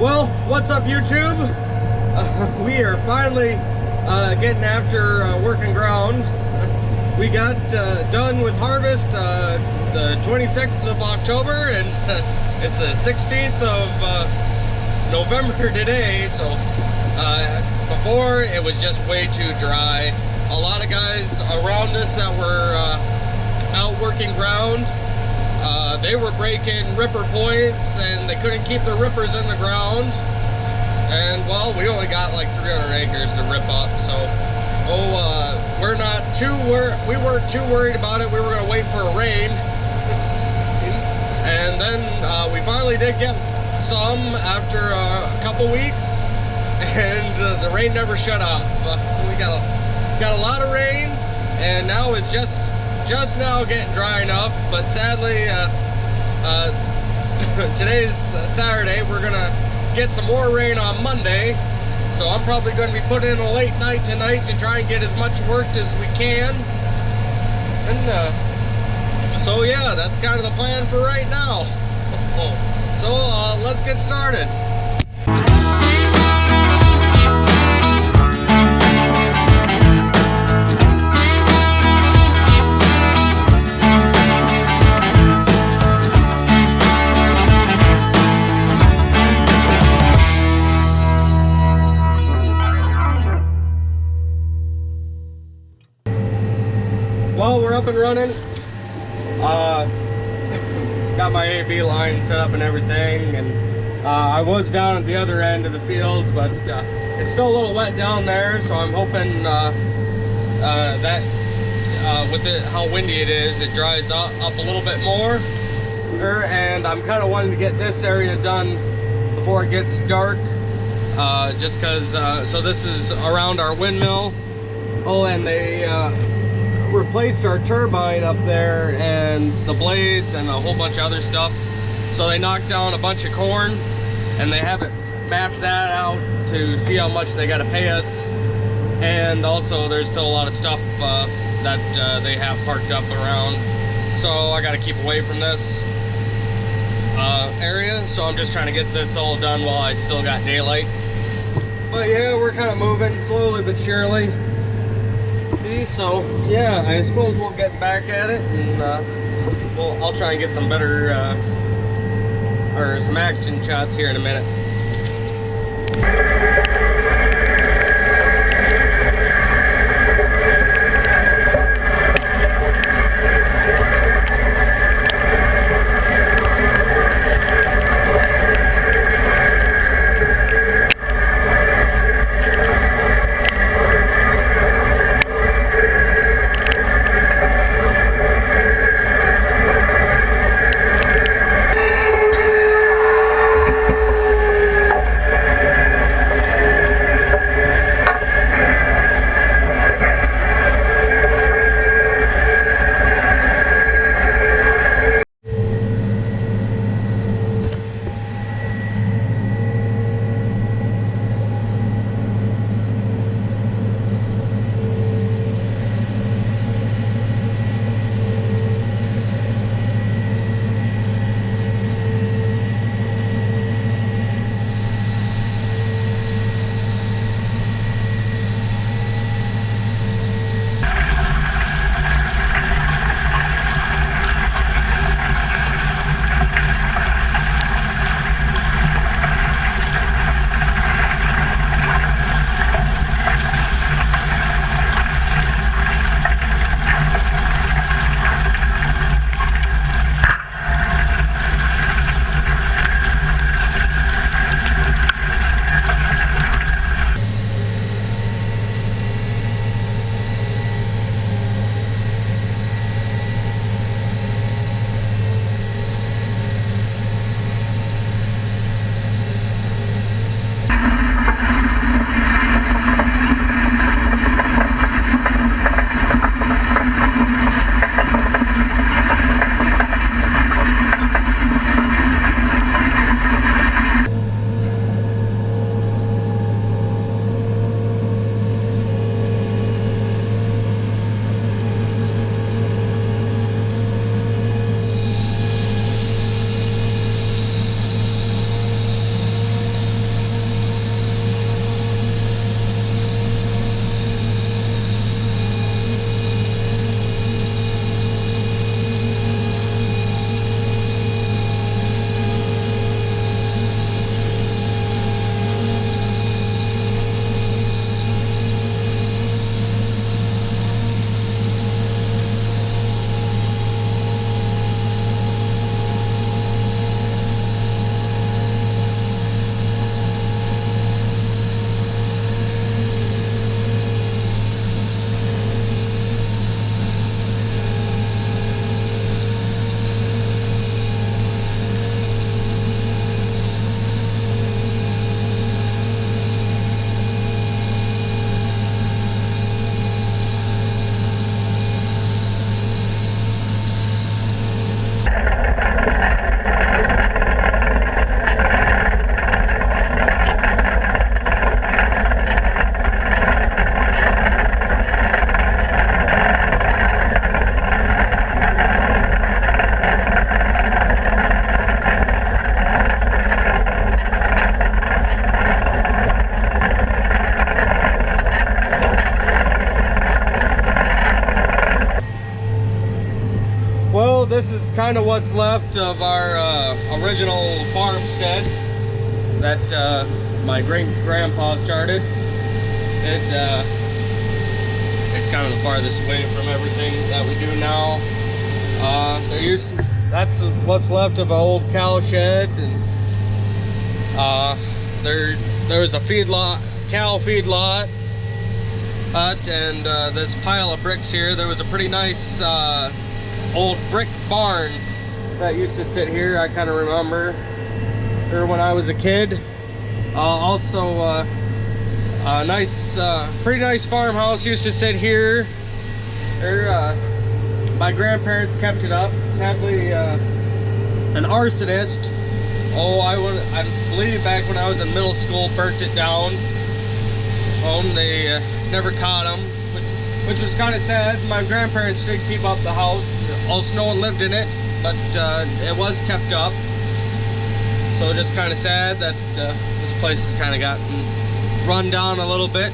Well, what's up, YouTube? We are finally getting after working ground. We got done with harvest the 26th of October, and it's the 16th of November today. So before, it was just way too dry. A lot of guys around us that were out working ground, they were breaking ripper points and they couldn't keep the rippers in the ground. And well, we only got like 300 acres to rip up, so we weren't too worried about it. We were gonna wait for a rain. And then we finally did get some after a couple weeks, and the rain never shut off. We got a lot of rain, and now it's just now getting dry enough. But sadly, today's Saturday, we're gonna get some more rain on Monday, so I'm probably going to be putting in a late night tonight to try and get as much worked as we can. And so yeah, that's kind of the plan for right now. So let's get started. Well, we're up and running. Got my AB line set up and everything, and I was down at the other end of the field, but it's still a little wet down there, so I'm hoping that with how windy it is, it dries up a little bit more. And I'm kind of wanting to get this area done before it gets dark, just because, so this is around our windmill. Oh, and they replaced our turbine up there and the blades and a whole bunch of other stuff, so they knocked down a bunch of corn, and they haven't mapped that out to see how much they got to pay us. And also there's still a lot of stuff that they have parked up around, so I got to keep away from this area. So I'm just trying to get this all done while I still got daylight. But yeah, we're kind of moving slowly but surely. So yeah, I suppose we'll get back at it, and I'll try and get some better or some action shots here in a minute. kind of what's left of our original farmstead that my great-grandpa started. It's kind of the farthest away from everything that we do now. That's what's left of an old cow shed, and there was a cow feedlot hut, and this pile of bricks here. There was a pretty nice old brick barn that used to sit here. I kind of remember her when I was a kid. Also, a nice, pretty nice farmhouse used to sit here. My grandparents kept it up. Sadly, an arsonist, I believe back when I was in middle school, burnt it down. They never caught him, which was kind of sad. My grandparents did keep up the house. Also, no one lived in it, but it was kept up. So just kind of sad that this place has kind of gotten run down a little bit.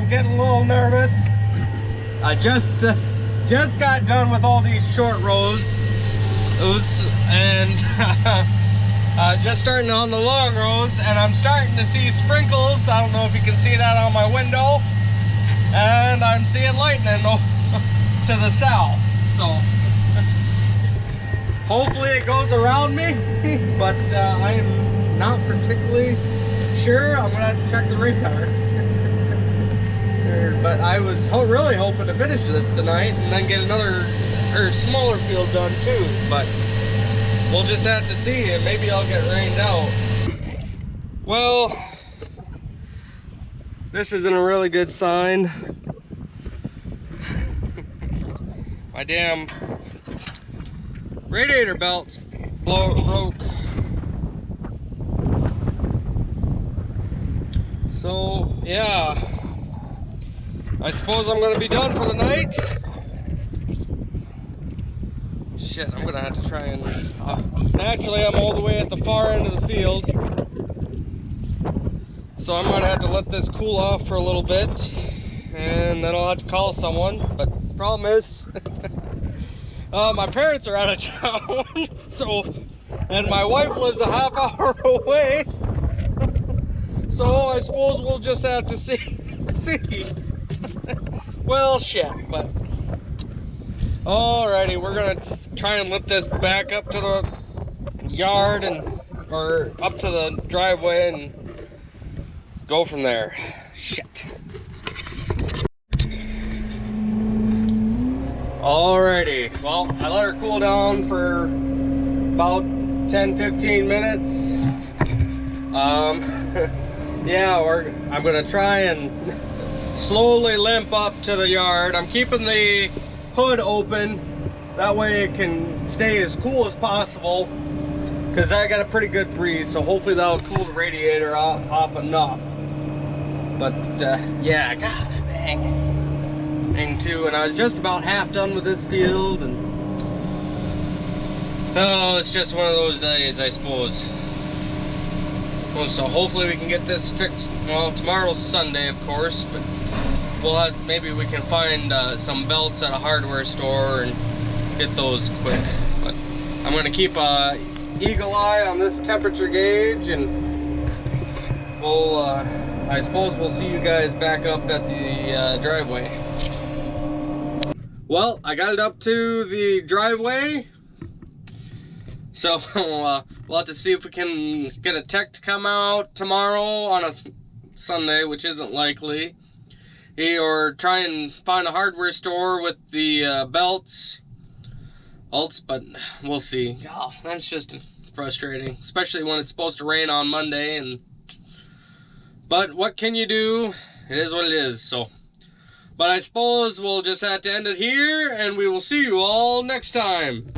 Getting a little nervous. I just got done with all these short rows, and just starting on the long rows, and I'm starting to see sprinkles. I don't know if you can see that on my window, and I'm seeing lightning to the south. So hopefully it goes around me, but I am not particularly sure. I'm gonna have to check the radar. But I was really hoping to finish this tonight and then get another smaller field done too, but we'll just have to see, and maybe I'll get rained out. Well, this isn't a really good sign. My damn radiator belt's broke. So yeah, I suppose I'm gonna be done for the night. Shit, I'm gonna have to try and... naturally, I'm all the way at the far end of the field, so I'm gonna have to let this cool off for a little bit, and then I'll have to call someone. But the problem is, my parents are out of town, and my wife lives a half hour away, so I suppose we'll just have to see. Well, shit, but alrighty, we're gonna try and lift this back up to the yard or up to the driveway and go from there. Shit. Alrighty, well, I let her cool down for about 10-15 minutes. Yeah, I'm gonna try and slowly limp up to the yard. I'm keeping the hood open, that way it can stay as cool as possible, because I got a pretty good breeze, so hopefully that'll cool the radiator off enough. But yeah, god dang too, and I was just about half done with this field, and Oh, it's just one of those days, I suppose. Well, so hopefully we can get this fixed. Well, tomorrow's Sunday, of course, but maybe we can find some belts at a hardware store and get those quick. But I'm going to keep a eagle eye on this temperature gauge, and I suppose we'll see you guys back up at the driveway. Well, I got it up to the driveway, so we'll have to see if we can get a tech to come out tomorrow on a Sunday, which isn't likely, or try and find a hardware store with the belts, but we'll see. Oh, that's just frustrating, especially when it's supposed to rain on Monday. But what can you do? It is what it is. So, but I suppose we'll just have to end it here, and we will see you all next time.